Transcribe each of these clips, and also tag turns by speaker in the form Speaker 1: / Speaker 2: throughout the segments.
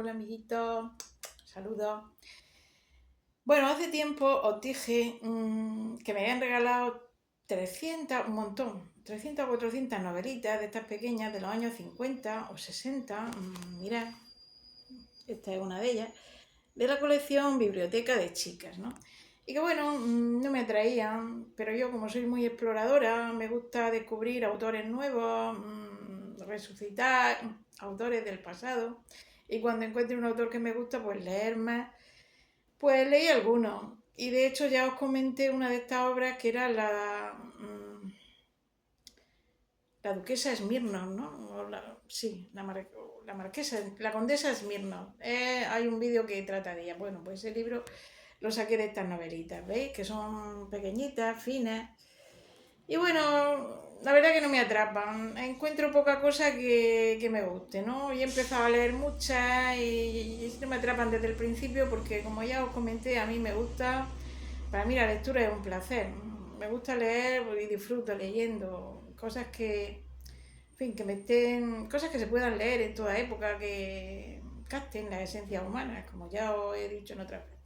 Speaker 1: Hola amiguitos, saludos. Bueno, hace tiempo os dije que me habían regalado 300, un montón, 300 o 400 novelitas de estas pequeñas de los años 50 o 60. Mirad, esta es una de ellas, de la colección Biblioteca de Chicas, ¿no? Y que bueno, no me atraían, pero yo como soy muy exploradora, me gusta descubrir autores nuevos, resucitar autores del pasado. Y cuando encuentro un autor que me gusta, pues leer más. Pues leí algunos. Y de hecho ya os comenté una de estas obras que era la duquesa Smirnov, ¿no? Sí, la marquesa, la condesa Smirnov. Hay un vídeo que trata de ella. Bueno, pues ese libro lo saqué de estas novelitas, ¿veis? Que son pequeñitas, finas. Y bueno, la verdad que no me atrapan. Encuentro poca cosa que me guste, ¿no? Y he empezado a leer muchas y no me atrapan desde el principio porque, como ya os comenté, a mí me gusta, para mí la lectura es un placer. Me gusta leer y disfruto leyendo cosas que, en fin, que me estén, cosas que se puedan leer en toda época, que capten la esencia humana, como ya os he dicho en otras veces.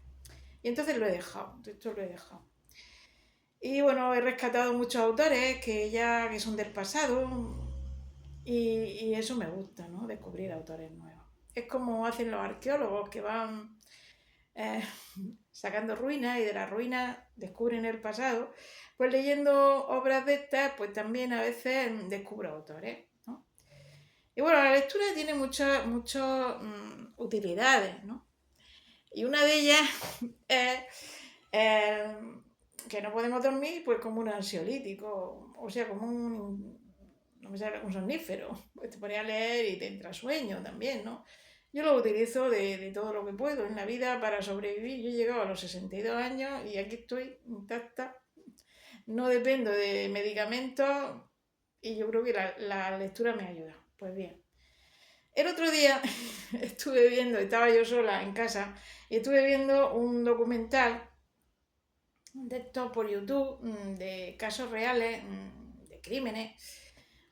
Speaker 1: Y entonces lo he dejado, esto lo he dejado. Y bueno, he rescatado muchos autores que son del pasado y eso me gusta, ¿no? Descubrir autores nuevos. Es como hacen los arqueólogos que van eh, sacando ruinas y de las ruinas descubren el pasado. Pues leyendo obras de estas, pues también a veces descubro autores, ¿no? Y bueno, la lectura tiene muchas utilidades, ¿no? Y una de ellas es eh, que no podemos dormir pues como un ansiolítico, o sea, como no me sale, un somnífero. Pues te pones a leer y te entra sueño también, ¿no? Yo lo utilizo de todo lo que puedo en la vida para sobrevivir. Yo he llegado a los 62 años y aquí estoy intacta. No dependo de medicamentos y yo creo que la lectura me ayuda. Pues bien, el otro día estuve viendo, estaba yo sola en casa, y estuve viendo un documental de esto por YouTube, de casos reales, de crímenes.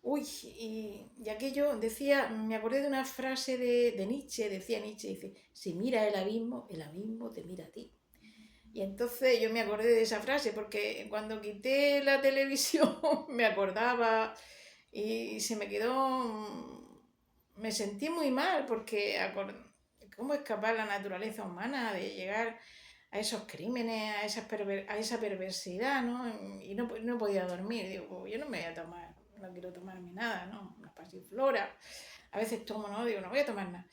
Speaker 1: Uy, y aquello decía, me acordé de una frase de Nietzsche, decía Nietzsche, dice, si mira el abismo te mira a ti. Y entonces yo me acordé de esa frase porque cuando quité la televisión me acordaba y se me quedó, me sentí muy mal porque cómo escapar la naturaleza humana de llegar a esos crímenes, a esa perversidad, ¿no? Y no podía dormir. Digo, yo no me voy a tomar, no quiero tomarme nada, ¿no? Una pasiflora. A veces tomo, ¿no? Digo, no voy a tomar nada.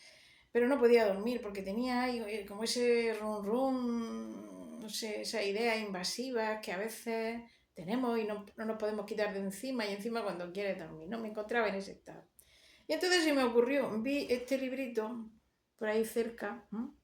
Speaker 1: Pero no podía dormir porque tenía ahí como ese rum rum, no sé, esa idea invasiva que a veces tenemos y no nos podemos quitar de encima y encima cuando quieres dormir, ¿no? Me encontraba en ese estado. Y entonces se me ocurrió, vi este librito por ahí cerca, ¿no?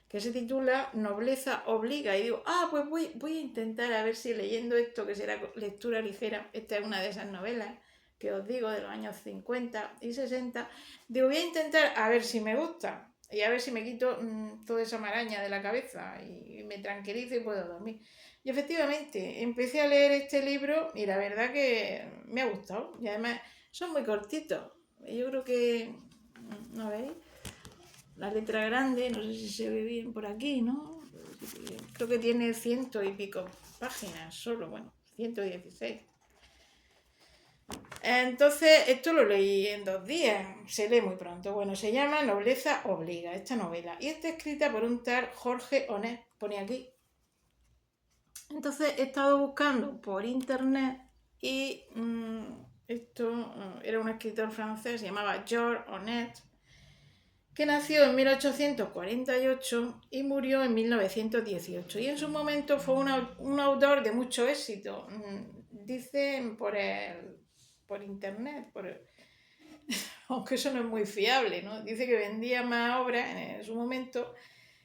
Speaker 1: Que se titula Nobleza Obliga. Y digo, pues voy a intentar a ver si leyendo esto, que será lectura ligera, esta es una de esas novelas que os digo de los años 50 y 60, digo, voy a intentar a ver si me gusta y a ver si me quito toda esa maraña de la cabeza y me tranquilizo y puedo dormir. Y efectivamente, empecé a leer este libro y la verdad que me ha gustado. Y además son muy cortitos. Yo creo que, ¿no veis? La letra grande, no sé si se ve bien por aquí, ¿no? Creo que tiene ciento y pico páginas solo, bueno, 116. Entonces, esto lo leí en 2 días, se lee muy pronto. Bueno, se llama Nobleza Obliga, esta novela. Y está escrita por un tal Jorge Onet, pone aquí. Entonces he estado buscando por internet y era un escritor francés, se llamaba Georges Onet, que nació en 1848 y murió en 1918. Y en su momento fue un autor de mucho éxito. Dicen por internet, aunque eso no es muy fiable, ¿no? Dice que vendía más obras en su momento,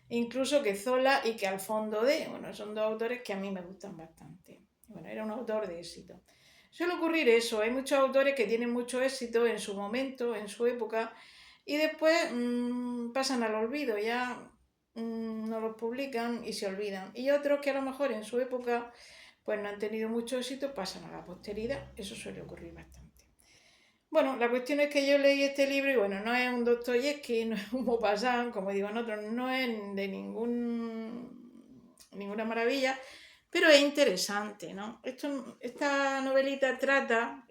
Speaker 1: incluso que Zola y que Alfondo D. Bueno, son dos autores que a mí me gustan bastante. Bueno, era un autor de éxito. Suele ocurrir eso, hay muchos autores que tienen mucho éxito en su momento, en su época, y después pasan al olvido, ya no los publican y se olvidan. Y otros que a lo mejor en su época pues no han tenido mucho éxito, pasan a la posteridad. Eso suele ocurrir bastante. Bueno, la cuestión es que yo leí este libro y bueno, no es un Dostoyevsky, no es un Maupassant, como digo en otros, no es de ninguna maravilla, pero es interesante, ¿no? Esta novelita trata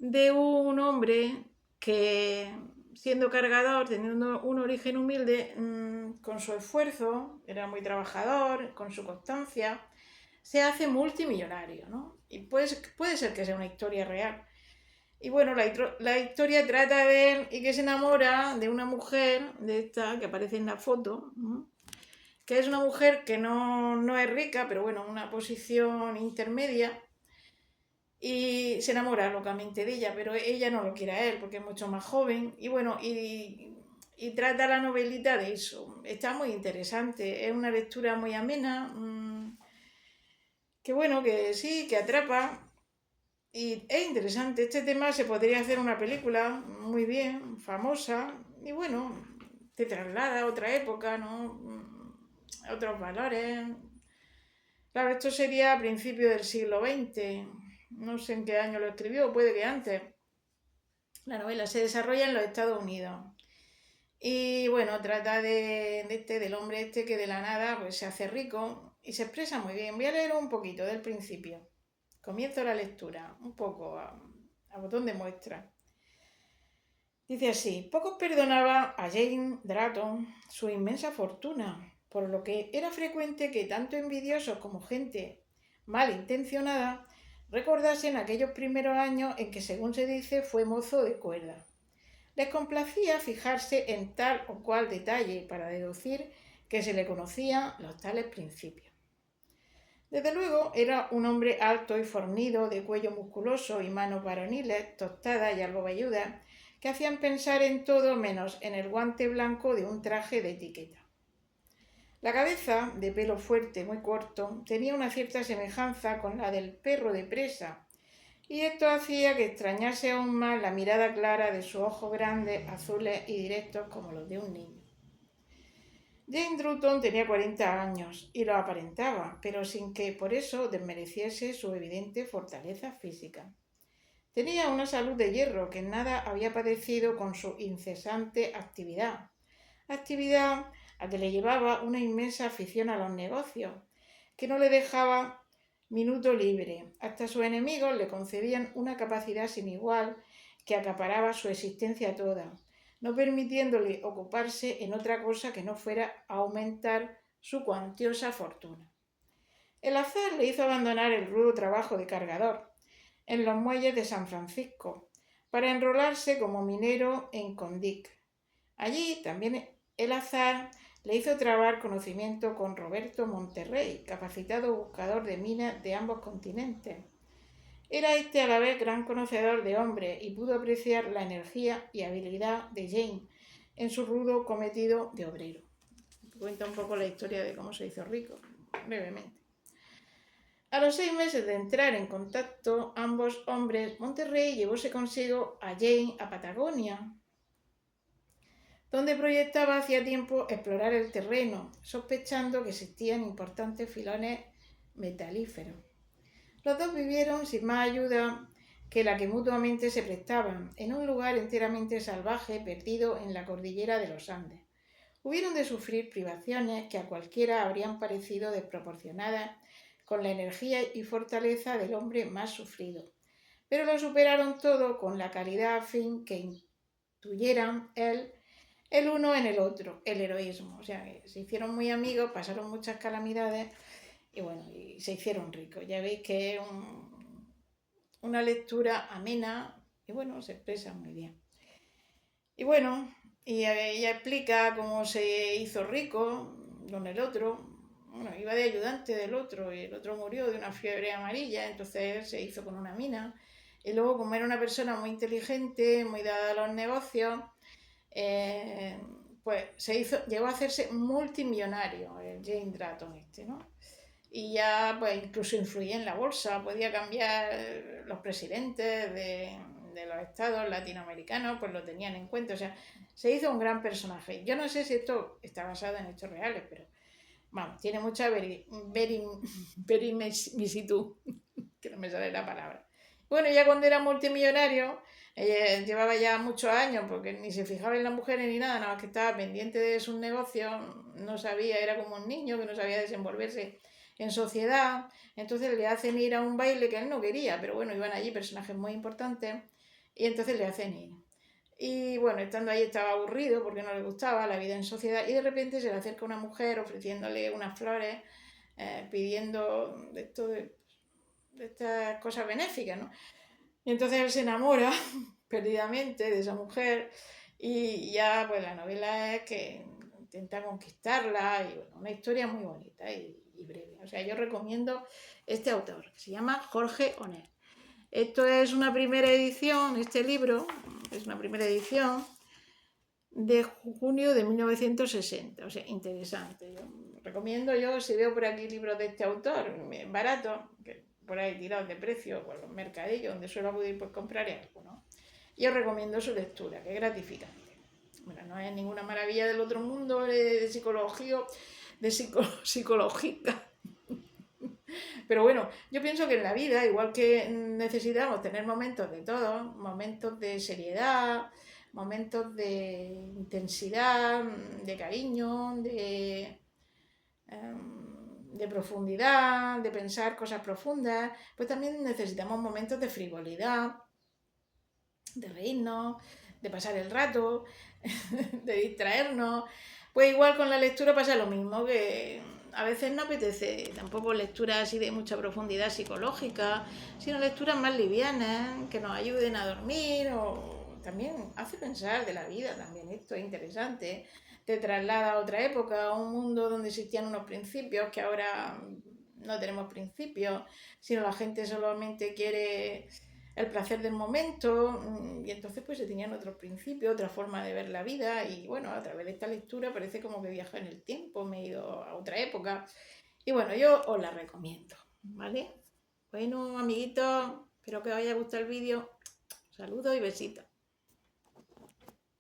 Speaker 1: de un hombre que, siendo cargador, teniendo un origen humilde, con su esfuerzo, era muy trabajador, con su constancia, se hace multimillonario, ¿no? Y puede ser que sea una historia real. Y bueno, la historia trata de él y que se enamora de una mujer, de esta que aparece en la foto, ¿no? Que es una mujer que no es rica, pero bueno, una posición intermedia, y se enamora locamente de ella, pero ella no lo quiere a él porque es mucho más joven. Y bueno, y trata la novelita de eso. Está muy interesante, es una lectura muy amena, que bueno, que sí, que atrapa. Y es interesante, este tema se podría hacer una película muy bien, famosa, y bueno, te traslada a otra época, ¿no? A otros valores. Claro, esto sería a principios del siglo XX, no sé en qué año lo escribió, puede que antes. La novela se desarrolla en los Estados Unidos. Y bueno, trata del hombre este que de la nada pues se hace rico y se expresa muy bien. Voy a leer un poquito del principio. Comienzo la lectura, un poco a botón de muestra. Dice así: pocos perdonaban a Jane Drayton su inmensa fortuna, por lo que era frecuente que tanto envidiosos como gente malintencionada recordasen aquellos primeros años en que, según se dice, fue mozo de cuerda. Les complacía fijarse en tal o cual detalle para deducir que se le conocían los tales principios. Desde luego era un hombre alto y fornido, de cuello musculoso y manos varoniles, tostadas y algo velludas, que hacían pensar en todo menos en el guante blanco de un traje de etiqueta. La cabeza, de pelo fuerte muy corto, tenía una cierta semejanza con la del perro de presa, y esto hacía que extrañase aún más la mirada clara de sus ojos grandes, azules y directos como los de un niño. Jane Drayton tenía 40 años y lo aparentaba, pero sin que por eso desmereciese su evidente fortaleza física. Tenía una salud de hierro que nada había padecido con su incesante actividad a que le llevaba una inmensa afición a los negocios, que no le dejaba minuto libre. Hasta sus enemigos le concedían una capacidad sin igual que acaparaba su existencia toda, no permitiéndole ocuparse en otra cosa que no fuera aumentar su cuantiosa fortuna. El azar le hizo abandonar el rudo trabajo de cargador en los muelles de San Francisco para enrolarse como minero en Condic. Allí también el azar le hizo trabar conocimiento con Roberto Monterrey, capacitado buscador de minas de ambos continentes. Era este a la vez gran conocedor de hombres y pudo apreciar la energía y habilidad de Jane en su rudo cometido de obrero. Cuenta un poco la historia de cómo se hizo rico, brevemente. A los 6 meses de entrar en contacto ambos hombres, Monterrey llevóse consigo a Jane a Patagonia, donde proyectaba hacía tiempo explorar el terreno, sospechando que existían importantes filones metalíferos. Los dos vivieron sin más ayuda que la que mutuamente se prestaban, en un lugar enteramente salvaje perdido en la cordillera de los Andes. Hubieron de sufrir privaciones que a cualquiera habrían parecido desproporcionadas con la energía y fortaleza del hombre más sufrido, pero lo superaron todo con la caridad a fin que intuyeran el uno en el otro, el heroísmo. O sea, que se hicieron muy amigos, pasaron muchas calamidades y bueno, y se hicieron ricos. Ya veis que es una lectura amena y bueno, se expresa muy bien. Y bueno, y ella explica cómo se hizo rico con el otro. Bueno, iba de ayudante del otro y el otro murió de una fiebre amarilla, entonces él se hizo con una mina. Y luego, como era una persona muy inteligente, muy dada a los negocios, pues llegó a hacerse multimillonario, el Jane Drayton este, ¿no? Y ya pues incluso influía en la bolsa, podía cambiar los presidentes de los estados latinoamericanos, pues lo tenían en cuenta, o sea, se hizo un gran personaje. Yo no sé si esto está basado en hechos reales, pero vamos, tiene mucha verimisitud, que no me sale la palabra. Bueno, ya cuando era multimillonario, llevaba ya muchos años, porque ni se fijaba en las mujeres ni nada, nada más que estaba pendiente de sus negocios, no sabía, era como un niño que no sabía desenvolverse en sociedad, entonces le hacen ir a un baile que él no quería, pero bueno, iban allí personajes muy importantes, y entonces le hacen ir. Y bueno, estando ahí estaba aburrido porque no le gustaba la vida en sociedad, y de repente se le acerca una mujer ofreciéndole unas flores, pidiendo de estas cosas benéficas, ¿no? Y entonces él se enamora perdidamente de esa mujer y ya pues la novela es que intenta conquistarla y bueno, una historia muy bonita y breve. O sea, yo recomiendo este autor, que se llama Jorge Onet. Esto es una primera edición, este libro es una primera edición de junio de 1960, o sea, interesante. Yo recomiendo, yo si veo por aquí libros de este autor, baratos, que por ahí tirados de precio, por los mercadillos, donde suelo acudir, pues compraré alguno. Y os recomiendo su lectura, que es gratificante. Bueno, no es ninguna maravilla del otro mundo de psicología, psicológica. Pero bueno, yo pienso que en la vida, igual que necesitamos tener momentos de todo, momentos de seriedad, momentos de intensidad, de cariño, de profundidad, de pensar cosas profundas, pues también necesitamos momentos de frivolidad, de reírnos, de pasar el rato, de distraernos. Pues igual con la lectura pasa lo mismo, que a veces no apetece tampoco lecturas así de mucha profundidad psicológica, sino lecturas más livianas, que nos ayuden a dormir o también hace pensar de la vida también, esto es interesante, te traslada a otra época, a un mundo donde existían unos principios que ahora no tenemos principios, sino la gente solamente quiere el placer del momento y entonces pues se tenían otros principios, otra forma de ver la vida y bueno, a través de esta lectura parece como que viajo en el tiempo, me he ido a otra época y bueno, yo os la recomiendo, ¿vale? Bueno, amiguitos, espero que os haya gustado el vídeo, saludos y besitos.